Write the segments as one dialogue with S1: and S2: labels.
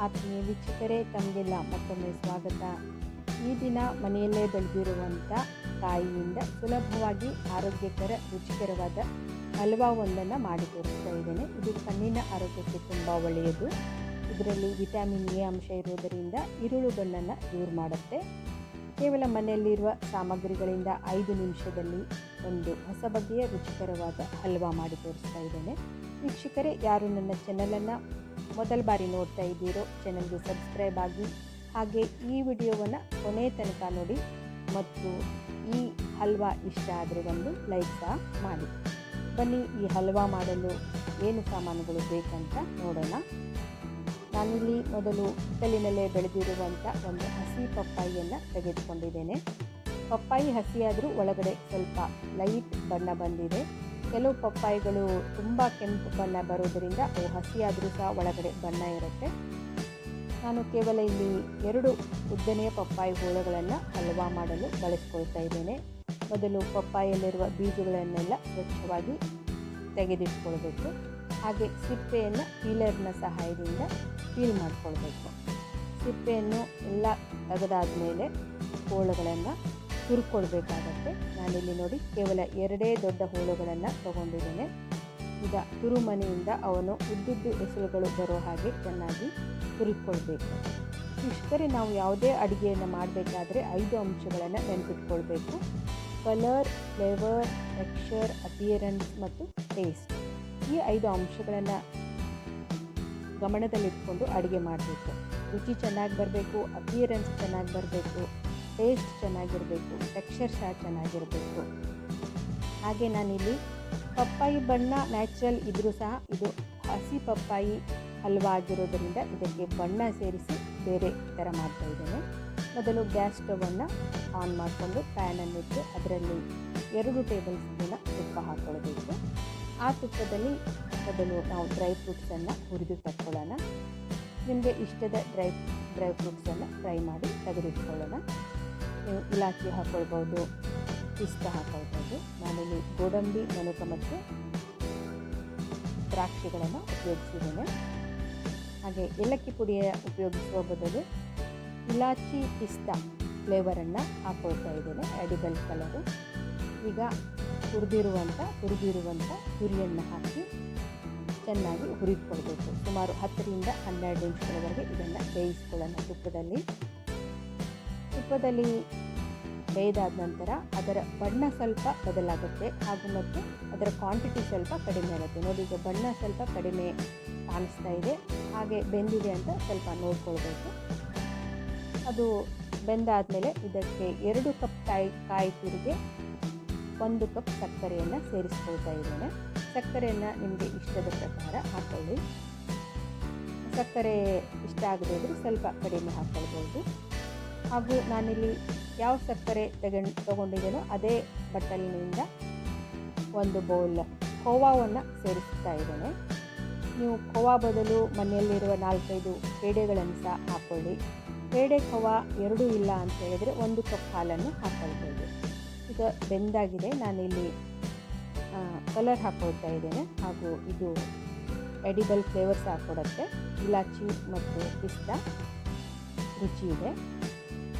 S1: ಆತ್ಮೀಯ ವೀಕ್ಷಕರೇ, ತಮಗೆಲ್ಲ ಮತ್ತೊಮ್ಮೆ ಸ್ವಾಗತ. ಈ ದಿನ ಮನೆಯಲ್ಲೇ ಬೆಳೆದಿರುವಂಥ ಕಾಯಿಯಿಂದ ಸುಲಭವಾಗಿ ಆರೋಗ್ಯಕರ ರುಚಿಕರವಾದ ಹಲ್ವಾ ಒಂದನ್ನು ಮಾಡಿ ತೋರಿಸ್ತಾ ಇದ್ದೇನೆ. ಇದು ಕಣ್ಣಿನ ಆರೋಗ್ಯಕ್ಕೆ ತುಂಬ ಒಳ್ಳೆಯದು. ಇದರಲ್ಲಿ ವಿಟಮಿನ್ ಎ ಅಂಶ ಇರುವುದರಿಂದ ಇರುಳು ಗಣ್ಣನ್ನು ದೂರ ಮಾಡುತ್ತೆ. ಕೇವಲ ಮನೆಯಲ್ಲಿರುವ ಸಾಮಗ್ರಿಗಳಿಂದ 5 ನಿಮಿಷದಲ್ಲಿ ಒಂದು ಹೊಸ ಬಗೆಯ ರುಚಿಕರವಾದ ಹಲ್ವಾ ಮಾಡಿ ತೋರಿಸ್ತಾ ಇದ್ದೇನೆ. ವೀಕ್ಷಕರೇ, ಯಾರು ನನ್ನ ಚಾನಲನ್ನು ಮೊದಲ ಬಾರಿ ನೋಡ್ತಾ ಇದ್ದೀರೋ ಚಾನಲ್ಗೆ ಸಬ್ಸ್ಕ್ರೈಬ್ ಆಗಿ, ಹಾಗೆ ಈ ವಿಡಿಯೋವನ್ನು ಕೊನೆ ತನಕ ನೋಡಿ ಮತ್ತು ಈ ಹಲ್ವಾ ಇಷ್ಟ ಆದರೆ ಒಂದು ಲೈಕ್ ಸಹ ಮಾಡಿ. ಬನ್ನಿ, ಈ ಹಲ್ವಾ ಮಾಡಲು ಏನು ಸಾಮಾನುಗಳು ಬೇಕಂತ ನೋಡೋಣ. ನಾನಿಲ್ಲಿ ಮೊದಲು ಹಿತ್ತಲಿನಲ್ಲೇ ಬೆಳೆದಿರುವಂಥ ಒಂದು ಹಸಿ ಪಪ್ಪಾಯಿಯನ್ನು ತೆಗೆದುಕೊಂಡಿದ್ದೇನೆ. ಪಪ್ಪಾಯಿ ಹಸಿಯಾದರೂ ಒಳಗಡೆ ಸ್ವಲ್ಪ ಲೈಟ್ ಬಣ್ಣ ಬಂದಿದೆ. ಕೆಲವು ಪಪ್ಪಾಯಿಗಳು ತುಂಬ ಕೆಂಪು ಬಣ್ಣ ಬರೋದರಿಂದ ಅವು ಹಸಿಯಾದರೂ ಸಹ ಒಳಗಡೆ ಬಣ್ಣ ಇರುತ್ತೆ. ನಾನು ಕೇವಲ ಇಲ್ಲಿ 2 ಉದ್ದನೆಯ ಪಪ್ಪಾಯಿ ಹೋಳುಗಳನ್ನು ಹಲ್ವಾ ಮಾಡಲು ಬಳಸ್ಕೊಳ್ತಾ ಇದ್ದೇನೆ. ಮೊದಲು ಪಪ್ಪಾಯಲ್ಲಿರುವ ಬೀಜಗಳನ್ನೆಲ್ಲ ಸ್ವಚ್ಛವಾಗಿ ತೆಗೆದಿಟ್ಕೊಳ್ಬೇಕು. ಹಾಗೆ ಸಿಪ್ಪೆಯನ್ನು ಪೀಲರ್ನ ಸಹಾಯದಿಂದ ಪೀಲ್ ಮಾಡಿಕೊಳ್ಬೇಕು. ಸಿಪ್ಪೆಯನ್ನು ಎಲ್ಲ ತೆಗೆದಾದ ಮೇಲೆ ಹೋಳುಗಳನ್ನು ತುರ್ಕೊಳ್ಬೇಕಾಗತ್ತೆ. ನಾನಿಲ್ಲಿ ನೋಡಿ ಕೇವಲ 2 ದೊಡ್ಡ ಹೋಳುಗಳನ್ನು ತಗೊಂಡಿದ್ದೇನೆ. ಈಗ ತುರುಮನೆಯಿಂದ ಅವನು ಉದ್ದುದ್ದು ಎಸಳುಗಳು ಬರೋ ಹಾಗೆ ಚೆನ್ನಾಗಿ ತುರಿಕೊಳ್ಬೇಕು. ಇಷ್ಟರೇ ನಾವು ಯಾವುದೇ ಅಡುಗೆಯನ್ನು ಮಾಡಬೇಕಾದ್ರೆ 5 ಅಂಶಗಳನ್ನು ನೆನಪಿಟ್ಕೊಳ್ಬೇಕು. ಕಲರ್, ಫ್ಲೇವರ್, ಟೆಕ್ಸ್ಚರ್, ಅಪಿಯರೆನ್ಸ್ ಮತ್ತು ಟೇಸ್ಟ್. ಈ 5 ಅಂಶಗಳನ್ನು ಗಮನದಲ್ಲಿಟ್ಕೊಂಡು ಅಡುಗೆ ಮಾಡಬೇಕು. ರುಚಿ ಚೆನ್ನಾಗಿ ಬರಬೇಕು, ಅಪಿಯರೆನ್ಸ್ ಚೆನ್ನಾಗಿ ಬರಬೇಕು, ಟೇಸ್ಟ್ ಚೆನ್ನಾಗಿರಬೇಕು, ಟೆಕ್ಸ್ಚರ್ ಸಹ ಚೆನ್ನಾಗಿರಬೇಕು. ಹಾಗೆ ನಾನಿಲ್ಲಿ ಪಪ್ಪಾಯಿ ಬಣ್ಣ ನ್ಯಾಚುರಲ್ ಇದ್ದರೂ ಸಹ ಇದು ಹಸಿ ಪಪ್ಪಾಯಿ ಹಲ್ವಾ ಆಗಿರೋದರಿಂದ ಇದಕ್ಕೆ ಬಣ್ಣ ಸೇರಿಸಿ ಬೇರೆ ಥರ ಮಾಡ್ತಾಯಿದ್ದೇನೆ. ಮೊದಲು ಗ್ಯಾಸ್ ಸ್ಟವನ್ನು ಆನ್ ಮಾಡಿಕೊಂಡು ಪ್ಯಾನನ್ನಿಟ್ಟು ಅದರಲ್ಲಿ 2 ಟೇಬಲ್ ಸ್ಪೂನ ತುಪ್ಪ ಹಾಕ್ಕೊಳ್ಬೇಕು. ಆ ತುಪ್ಪದಲ್ಲಿ ಮೊದಲು ನಾವು ಡ್ರೈ ಫ್ರೂಟ್ಸನ್ನು ಹುರಿದು ತಕ್ಕೊಳ್ಳೋಣ. ನಿಮಗೆ ಇಷ್ಟದ ಡ್ರೈ ಫ್ರೂಟ್ಸನ್ನು ಫ್ರೈ ಮಾಡಿ ತೆಗೆದಿಟ್ಕೊಳ್ಳೋಣ. ನೀವು ಇಲಾಚಿ ಹಾಕ್ಕೊಳ್ಬೋದು, ಪಿಸ್ತಾ ಹಾಕ್ಕೊಳ್ಬೋದು. ನಾನಿಲ್ಲಿ ಗೋಡಂಬಿ, ಮೆಣಕ ಮತ್ತು ದ್ರಾಕ್ಷಿಗಳನ್ನು ಉಪಯೋಗಿಸಿದ್ದೇನೆ. ಹಾಗೆ ಏಲಕ್ಕಿ ಪುಡಿಯ ಉಪಯೋಗಿಸುವ ಬದಲು ಇಲಾಚಿ, ಪಿಸ್ತಾ ಫ್ಲೇವರನ್ನು ಹಾಕ್ಕೊಳ್ತಾ ಇದ್ದೇನೆ, ಎಡಿಬಲ್ ಕಲರು. ಈಗ ತುರಿದಿರುವಂಥ ತುರಿಯನ್ನು ಹಾಕಿ ಚೆನ್ನಾಗಿ ಹುರಿದುಕೊಳ್ಬೇಕು. ಸುಮಾರು 10 ರಿಂದ 12 ನಿಮಿಷಗಳವರೆಗೆ ಇದನ್ನು ಬೇಯಿಸ್ಕೊಳ್ಳೋಣ ತುಪ್ಪದಲ್ಲಿ ಬೇಯ್ದಾದ ನಂತರ ಅದರ ಬಣ್ಣ ಸ್ವಲ್ಪ ಬದಲಾಗುತ್ತೆ, ಹಾಗೂ ಮತ್ತು ಅದರ ಕ್ವಾಂಟಿಟಿ ಸ್ವಲ್ಪ ಕಡಿಮೆ ಆಗುತ್ತೆ. ನೋಡಿ, ಈಗ ಬಣ್ಣ ಸ್ವಲ್ಪ ಕಡಿಮೆ ಕಾಣಿಸ್ತಾ ಇದೆ, ಹಾಗೆ ಬೆಂದಿದೆ ಅಂತ ಸ್ವಲ್ಪ ನೋಡ್ಕೊಳ್ಬೇಕು. ಅದು ಬೆಂದಾದಮೇಲೆ ಇದಕ್ಕೆ 2 ಕಪ್ ಕಾಯಿ ತುರಿಗೆ 1 ಕಪ್ ಸಕ್ಕರೆಯನ್ನು ಸೇರಿಸ್ಕೊಳ್ತಾ ಇದ್ದೇನೆ. ಸಕ್ಕರೆಯನ್ನು ನಿಮಗೆ ಇಷ್ಟದ ಪ್ರಕಾರ ಹಾಕ್ಕೊಳ್ಳಿ. ಸಕ್ಕರೆ ಇಷ್ಟ ಆಗದೇ ಇದ್ದರೆ ಸ್ವಲ್ಪ ಕಡಿಮೆ ಹಾಕ್ಕೊಳ್ಬೋದು. ಹಾಗೂ ನಾನಿಲ್ಲಿ ಯಾವ ಸಕ್ಕರೆ ತಗೊಂಡಿದ್ದೇನೋ ಅದೇ ಬಟ್ಟಲಿನಿಂದ 1 ಬೌಲ್ ಖೋವಾವನ್ನು ಸೇರಿಸ್ತಾ ಇದ್ದೇನೆ. ನೀವು ಖೋವಾ ಬದಲು ಮನೆಯಲ್ಲಿರುವ 4-5 ಪೇಡೆಗಳನ್ನು ಸಹ ಹಾಕ್ಕೊಳ್ಳಿ. ಪೇಡೆ ಖೋವಾ 2 ಇಲ್ಲ ಅಂತ ಹೇಳಿದರೆ 1 ಕಪ್ ಹಾಲನ್ನು ಹಾಕ್ಕೊಳ್ಬೋದು. ಈಗ ಬೆಂದಾಗಿದೆ. ನಾನಿಲ್ಲಿ ಕಲರ್ ಹಾಕ್ಕೊಳ್ತಾ ಇದ್ದೇನೆ, ಹಾಗೂ ಇದು ಎಡಿಬಲ್ ಫ್ಲೇವರ್ಸ್ ಹಾಕ್ಕೊಡುತ್ತೆ. ಇಲಾಚಿ ಮತ್ತು ಪಿಸ್ತಾ ರುಚಿ ಇದೆ.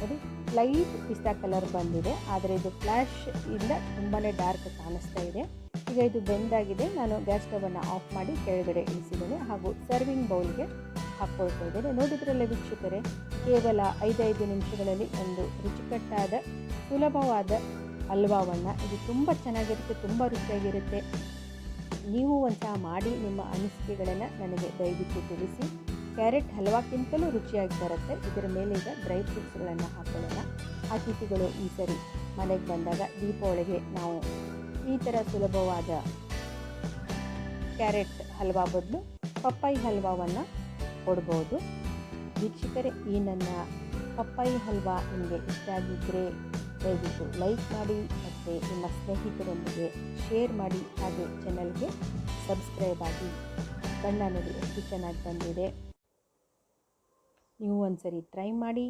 S1: ಅದು ಲೈಟ್ ಪಿಸ್ತಾ ಕಲರ್ ಬಂದಿದೆ, ಆದರೆ ಇದು ಫ್ಲ್ಯಾಶ್ ಇಂದ ತುಂಬಾ ಡಾರ್ಕ್ ಕಾಣಿಸ್ತಾ ಇದೆ. ಈಗ ಇದು ಬೆಂದಾಗಿದೆ. ನಾನು ಗ್ಯಾಸ್ ಸ್ಟವನ್ನು ಆಫ್ ಮಾಡಿ ಕೆಳಗಡೆ ಇಳಿಸಿದ್ದೇನೆ, ಹಾಗೂ ಸರ್ವಿಂಗ್ ಬೌಲ್ಗೆ ಹಾಕ್ಕೊಳ್ತಾ ಇದ್ದೇನೆ. ನೋಡಿದ್ರಲ್ಲ ವೀಕ್ಷಕರೇ, ಕೇವಲ 5 ನಿಮಿಷಗಳಲ್ಲಿ ಒಂದು ರುಚಿಕಟ್ಟಾದ ಸುಲಭವಾದ ಹಲ್ವಾವನ್ನು. ಇದು ತುಂಬ ಚೆನ್ನಾಗಿರುತ್ತೆ, ತುಂಬ ರುಚಿಯಾಗಿರುತ್ತೆ. ನೀವು ಒಂದ್ಸಲ ಮಾಡಿ ನಿಮ್ಮ ಅನಿಸಿಕೆಗಳನ್ನು ನನಗೆ ದಯವಿಟ್ಟು ತಿಳಿಸಿ. ಕ್ಯಾರೆಟ್ ಹಲ್ವಾಕ್ಕಿಂತಲೂ ರುಚಿಯಾಗಿ ಬರುತ್ತೆ. ಇದರ ಮೇಲೆ ಈಗ ಡ್ರೈ ಫ್ರೂಟ್ಸ್ಗಳನ್ನು ಹಾಕೊಳ್ಳೋಣ. ಅತಿಥಿಗಳು ಈ ಸರಿ ಮನೆಗೆ ಬಂದಾಗ ದೀಪಾವಳಿಗೆ ನಾವು ಈ ಥರ ಸುಲಭವಾದ ಕ್ಯಾರೆಟ್ ಹಲ್ವಾ ಬದಲು ಪಪ್ಪಾಯಿ ಹಲ್ವಾವನ್ನು ಕೊಡ್ಬೋದು. ವೀಕ್ಷಕರೇ, ಈ ನನ್ನ ಪಪ್ಪಾಯಿ ಹಲ್ವಾ ನಿಮಗೆ ಇಷ್ಟ ಆಗಿದ್ದರೆ ದಯವಿಟ್ಟು ಲೈಕ್ ಮಾಡಿ ಮತ್ತು ನಿಮ್ಮ ಸ್ನೇಹಿತರೊಂದಿಗೆ ಶೇರ್ ಮಾಡಿ. ಹಾಗೆ ಚಾನಲ್ಗೆ ಸಬ್ಸ್ಕ್ರೈಬ್ ಆಗಿ. ಬಣ್ಣ ನೋಡಿ ಎಷ್ಟು ಚೆನ್ನಾಗಿ ಬಂದಿದೆ. ನೀವು ಒಂದ್ಸರಿ ಟ್ರೈ ಮಾಡಿ.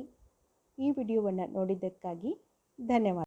S1: ಈ ವಿಡಿಯೋವನ್ನು ನೋಡಿದ್ದಕ್ಕಾಗಿ ಧನ್ಯವಾದ.